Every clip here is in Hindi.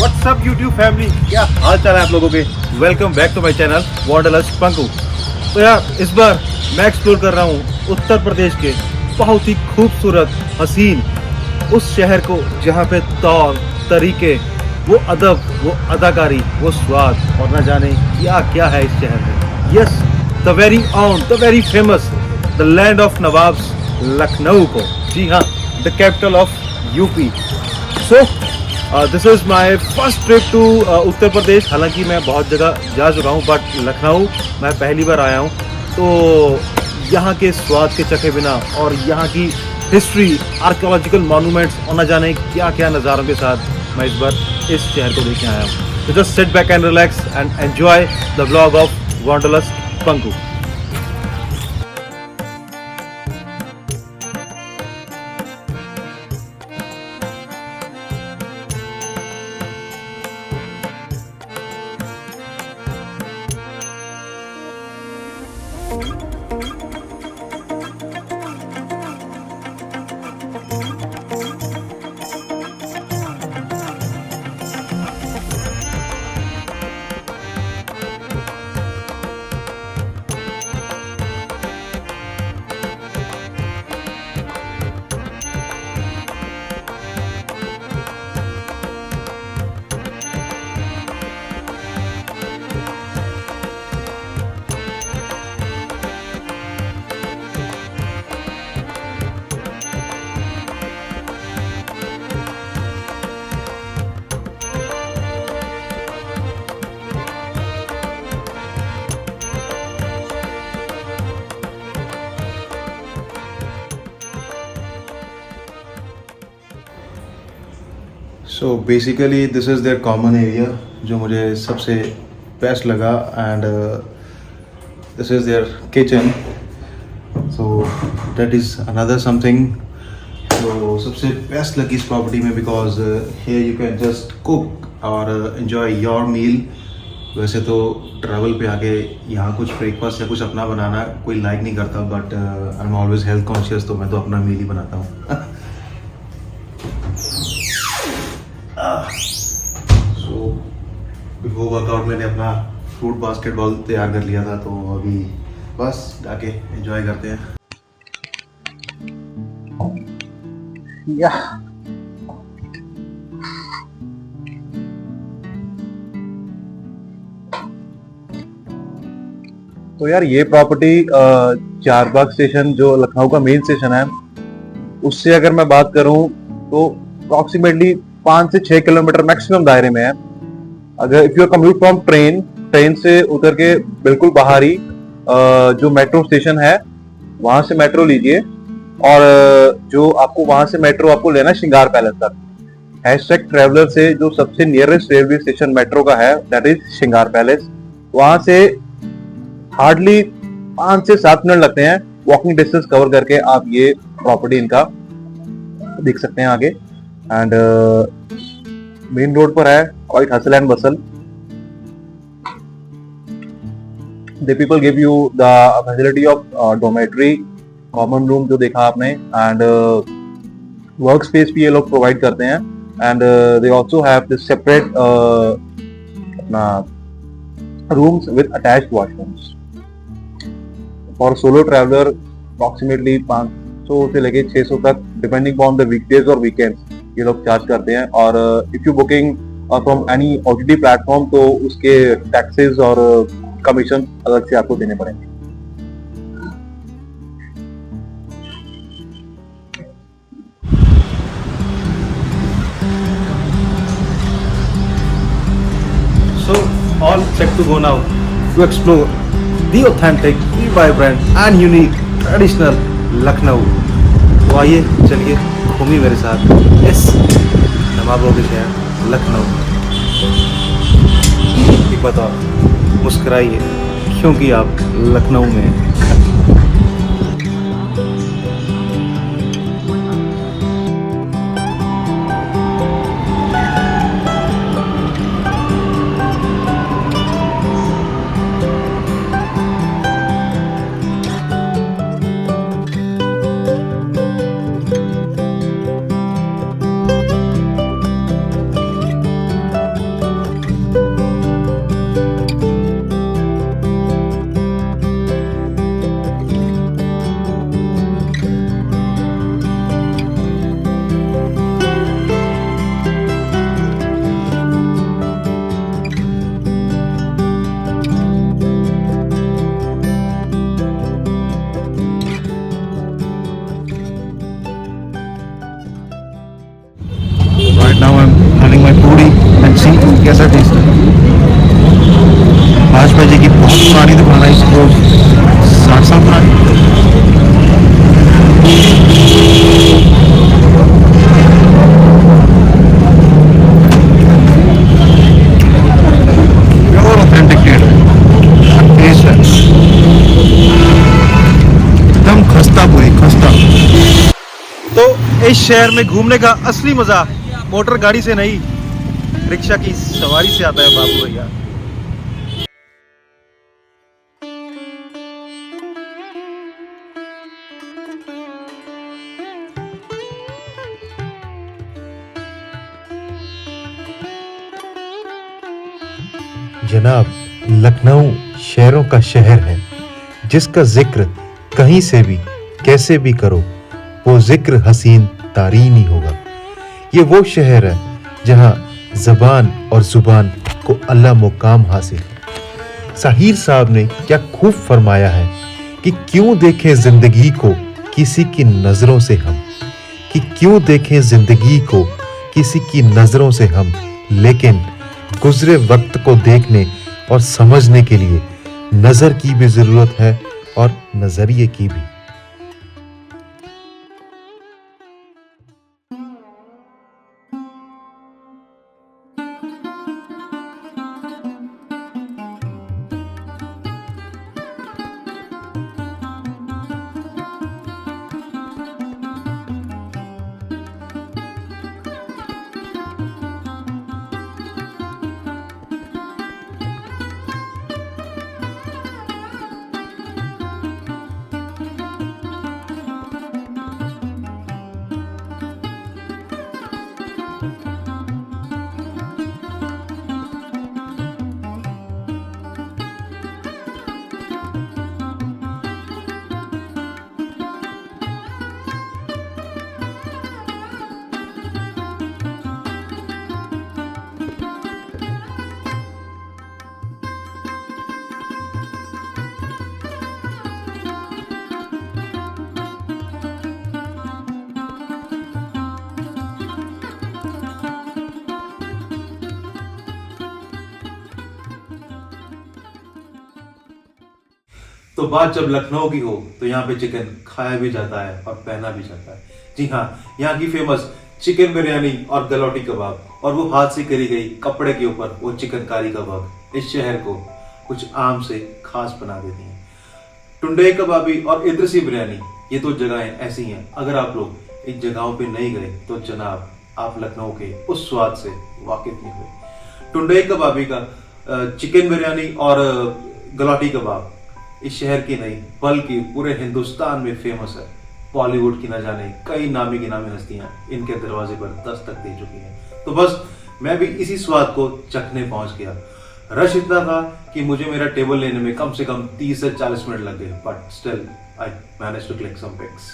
व्हाट्सअप यूट्यूब फैमिली, क्या हाल चाल है आप लोगों के। Welcome back to my channel wanderlust Panku. तो यार इस बार मैं एक्सप्लोर कर रहा हूँ उत्तर प्रदेश के बहुत ही खूबसूरत हसीन उस शहर को जहाँ पे तौर तरीके, वो अदब, वो अदाकारी, वो स्वाद और न जाने क्या क्या है इस शहर में। Yes, the very on, the very famous, the land of nawabs, Lucknow को। जी हाँ, the capital of UP. So this is my first trip to Uttar Pradesh. हालांकि मैं बहुत जगह जा चुका हूँ बट लखनऊ मैं पहली बार आया हूँ। तो यहाँ के स्वाद के चखे बिना और यहाँ की हिस्ट्री, आर्कियोलॉजिकल मॉन्यूमेंट्स और न जाने क्या क्या नज़ारों के साथ मैं इस बार इस शहर को देखने आया हूँ। तो just sit back and relax and enjoy the vlog of वांडरलस्ट Panku. So basically this is their common area जो मुझे सबसे बेस्ट लगा and this is there kitchen. So that is another something जो सबसे बेस्ट लगी इस प्रॉपर्टी में, because here you can just cook और एंजॉय योर मील। वैसे तो ट्रैवल पे आके यहाँ कुछ ब्रेकफास्ट या कुछ अपना बनाना कोई लाइक नहीं करता, but I am always health conscious, तो मैं तो अपना मील ही बनाता हूँ। सो बिफोर वर्कआउट मैंने अपना फ्रूट बास्केटबॉल तैयार कर लिया था, तो अभी बस जाके एंजॉय करते हैं। या तो यार ये प्रॉपर्टी चारबाग स्टेशन जो लखनऊ का मेन स्टेशन है उससे अगर मैं बात करूं तो अप्रॉक्सीमेटली 5 से 6 किलोमीटर मैक्सिमम दायरे में है। अगर if you commute from train से उतर के बिल्कुल बाहर ही जो मेट्रो स्टेशन है वहां से मेट्रो लीजिए, और जो आपको वहां से मेट्रो आपको लेना श्रृंगार पैलेस तक। हैशटैग ट्रेवलर से जो सबसे नियरेस्ट रेलवे स्टेशन मेट्रो का है दैट इज श्रृंगार पैलेस। वहां से हार्डली 5 से 7 मिनट लगते हैं वॉकिंग डिस्टेंस कवर करके आप ये प्रॉपर्टी इनका देख सकते हैं आगे। एंड मेन रोड पर है, quite hustle and Bansal. They people give you the facility of dormitory, common room जो देखा आपने, एंड वर्क स्पेस भी ये लोग प्रोवाइड करते हैं। And they also have this separate अपना rooms with attached washrooms for solo traveller. Approximately 500 से लेके 600 तक डिपेंडिंग ऑन द वीकडेज और वीकेंड्स ये लोग चार्ज करते हैं। और if you booking from any OTT platform तो उसके टैक्सेस और कमीशन अलग से आपको देने पड़ेंगे। So all set to go now to explore the authentic, the vibrant and unique traditional Lucknow. तो आइए चलिए घूमिए मेरे साथ इस नवाबों के शहर लखनऊ। एक बात और, मुस्कुराइए क्योंकि आप लखनऊ में हैं। राजभाई जी की बहुत पुरानी दुकान है, इसको 60 साल पुरानी। प्योर ऑथेंटिक टेस्ट है, एकदम खस्ता पूरी खस्ता। तो इस शहर में घूमने का असली मजा मोटर गाड़ी से नहीं, रिक्शा की सवारी से आता है बाबू भैया। जनाब, लखनऊ शहरों का शहर है जिसका जिक्र कहीं से भी कैसे भी करो वो जिक्र हसीन तारीन ही होगा। ये वो शहर है जहां ज़बान और ज़ुबान को अल्लाह मुकाम हासिल है। साहिर साहब ने क्या खूब फरमाया है कि क्यों देखें जिंदगी को किसी की नजरों से हम, कि क्यों देखें जिंदगी को किसी की नजरों से हम, लेकिन गुजरे वक्त को देखने और समझने के लिए नजर की भी जरूरत है और नजरिए की भी। तो बात जब लखनऊ की हो तो यहाँ पे चिकन खाया भी जाता है और पहना भी जाता है। जी हाँ, यहाँ की फेमस चिकन बिरयानी और गलौटी कबाब और वो हाथ से करी गई कपड़े के ऊपर वो चिकनकारी कबाब इस शहर को कुछ आम से खास बना देती हैं। टुंडे कबाबी और इदरसी बिरयानी, ये तो जगहें ऐसी हैं, अगर आप लोग इन जगहों पे नहीं गए तो जनाब आप लखनऊ के उस स्वाद से वाकिफ नहीं हुए। टुंडे कबाबी का चिकन बिरयानी और गलौटी कबाब इस शहर की नहीं बल्कि पूरे हिंदुस्तान में फेमस है। बॉलीवुड की न जाने कई नामी गिनामी हस्तियां इनके दरवाजे पर दस्तक दे चुकी हैं। तो बस मैं भी इसी स्वाद को चखने पहुंच गया। रश इतना था कि मुझे मेरा टेबल लेने में कम से कम 30 से 40 मिनट लग गए, but still I managed to click some pics.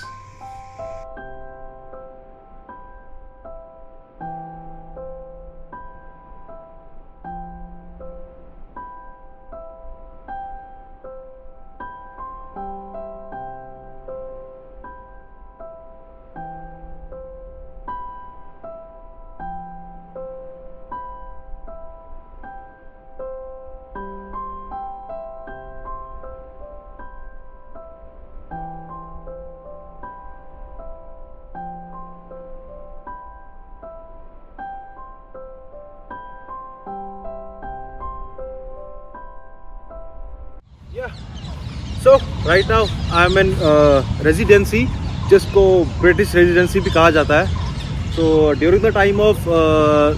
Yeah. So right now I'm in residency, जिसको ब्रिटिश रेजिडेंसी भी कहा जाता है। So during the time of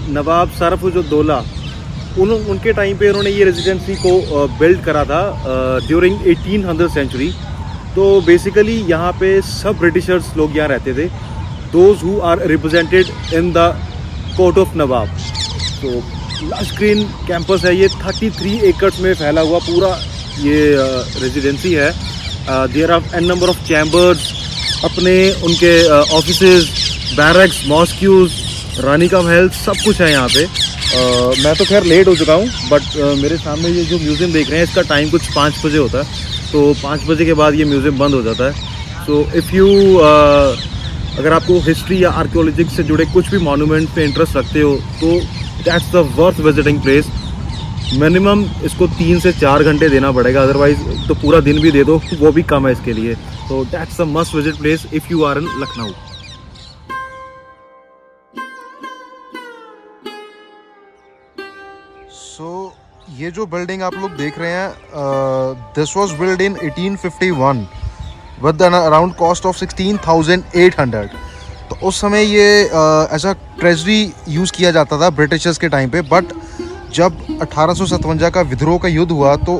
नवाब सरफुजुद्दौला, उनके टाइम पे उन्होंने ये रेजिडेंसी को बिल्ड करा था ड्यूरिंग 1800 सेंचुरी। तो बेसिकली यहाँ पे सब ब्रिटिशर्स लोग यहाँ रहते थे, those who are represented in the court of nawab. तो लश ग्रीन कैंपस है ये, 33 एकड़ में फैला हुआ पूरा ये रेजिडेंसी है। There are an number of chambers, अपने उनके ऑफिसेज, बैरक्स, मॉस्क्यूज, रानी का महल, सब कुछ है यहाँ पे। मैं तो खैर लेट हो चुका हूँ, बट मेरे सामने ये जो म्यूज़ियम देख रहे हैं इसका टाइम कुछ 5 बजे होता है। तो 5 बजे के बाद ये म्यूज़ियम बंद हो जाता है। सो इफ़ यू अगर आपको हिस्ट्री या आर्कियोलॉजी से जुड़े कुछ भी मॉन्यूमेंट पे इंटरेस्ट रखते हो तो that's the worth visiting place. Minimum इसको 3 से 4 घंटे देना पड़ेगा, अदरवाइज तो पूरा दिन भी दे दो वो भी कम है इसके लिए। तो that's a must visit place if you are in Lucknow. So ये जो बिल्डिंग आप लोग देख रहे हैं, this was build in 1851 with an around cost of 16,800। तो उस समय ये एज अ ट्रेजरी यूज़ किया जाता था ब्रिटिशर्स के टाइम पे। बट जब 1857 का विद्रोह का युद्ध हुआ तो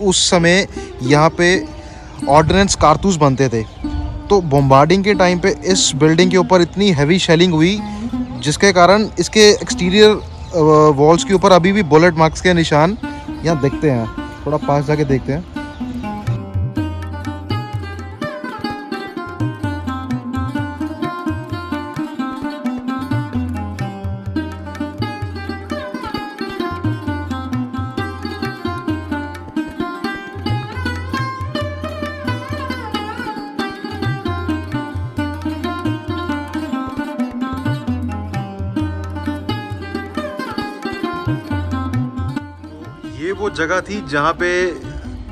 उस समय यहाँ पे ऑर्डिनेंस कारतूस बनते थे। तो बॉम्बार्डिंग के टाइम पे इस बिल्डिंग के ऊपर इतनी हैवी शेलिंग हुई जिसके कारण इसके एक्सटीरियर वॉल्स के ऊपर अभी भी बुलेट मार्क्स के निशान यहाँ दिखते हैं। थोड़ा पास जाके देखते हैं। ये वो जगह थी जहाँ पे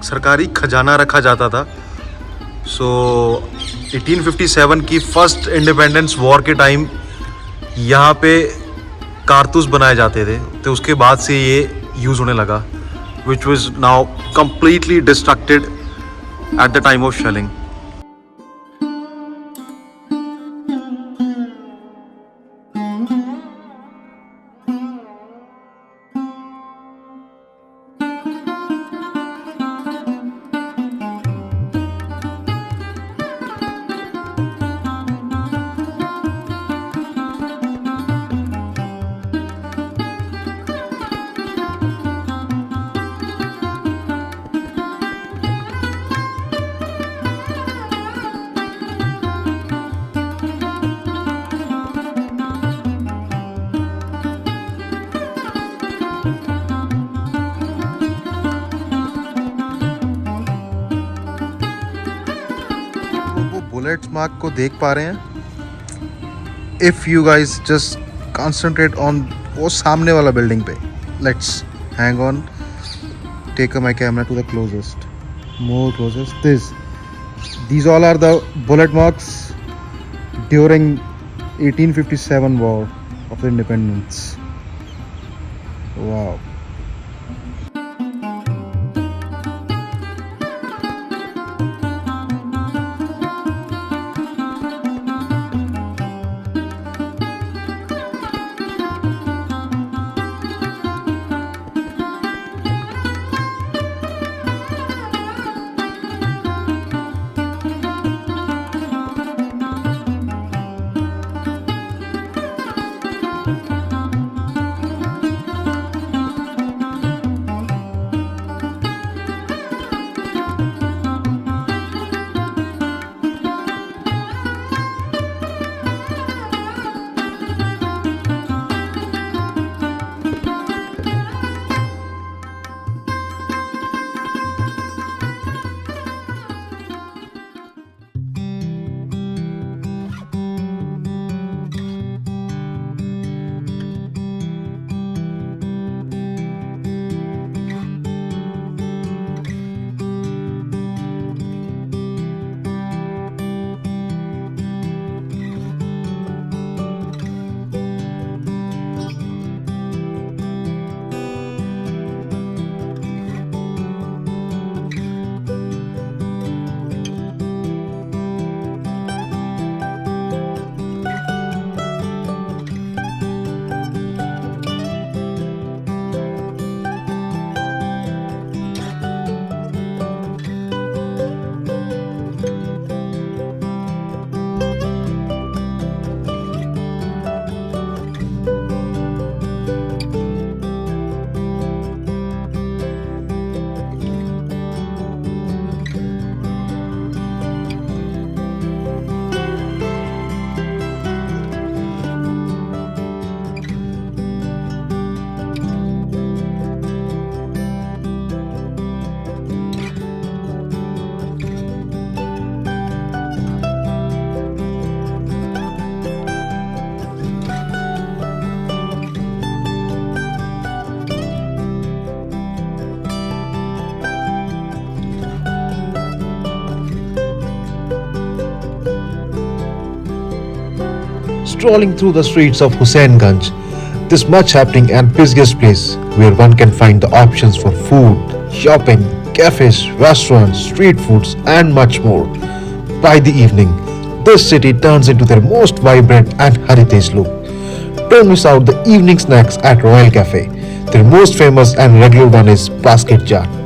सरकारी खजाना रखा जाता था। सो 1857 की फर्स्ट इंडिपेंडेंस वॉर के टाइम यहाँ पे कारतूस बनाए जाते थे, तो उसके बाद से ये यूज़ होने लगा, which was now completely destructed at the time of shelling. Bullet mark को देख पा रहे हैं। If you guys just concentrate on वो सामने वाला बिल्डिंग पे, let's hang on, take my camera to the closest, more closest. these all are the bullet marks during 1857 war of the independence. Wow. strolling through the streets of Husainganj, this much happening and busiest place where one can find the options for food, shopping, cafes, restaurants, street foods, and much more. By the evening, this city turns into their most vibrant and heritage look. Don't miss out the evening snacks at Royal Cafe. Their most famous and regular one is basket chaat.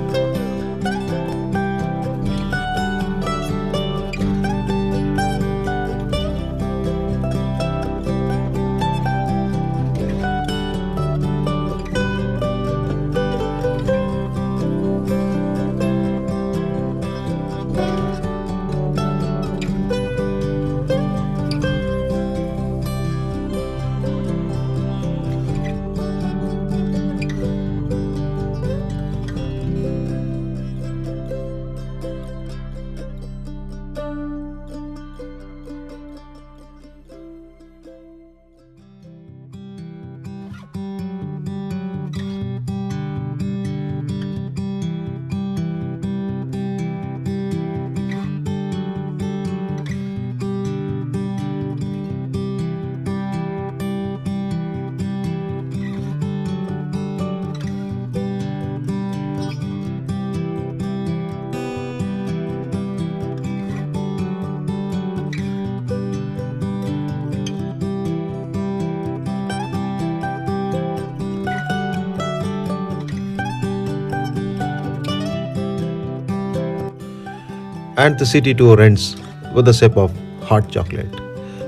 And the city tour ends with a sip of hot chocolate.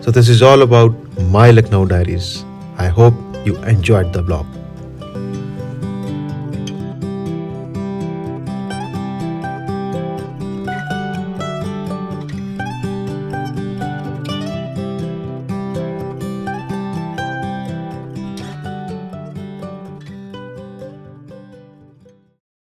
So, this is all about my Lucknow diaries. I hope you enjoyed the vlog.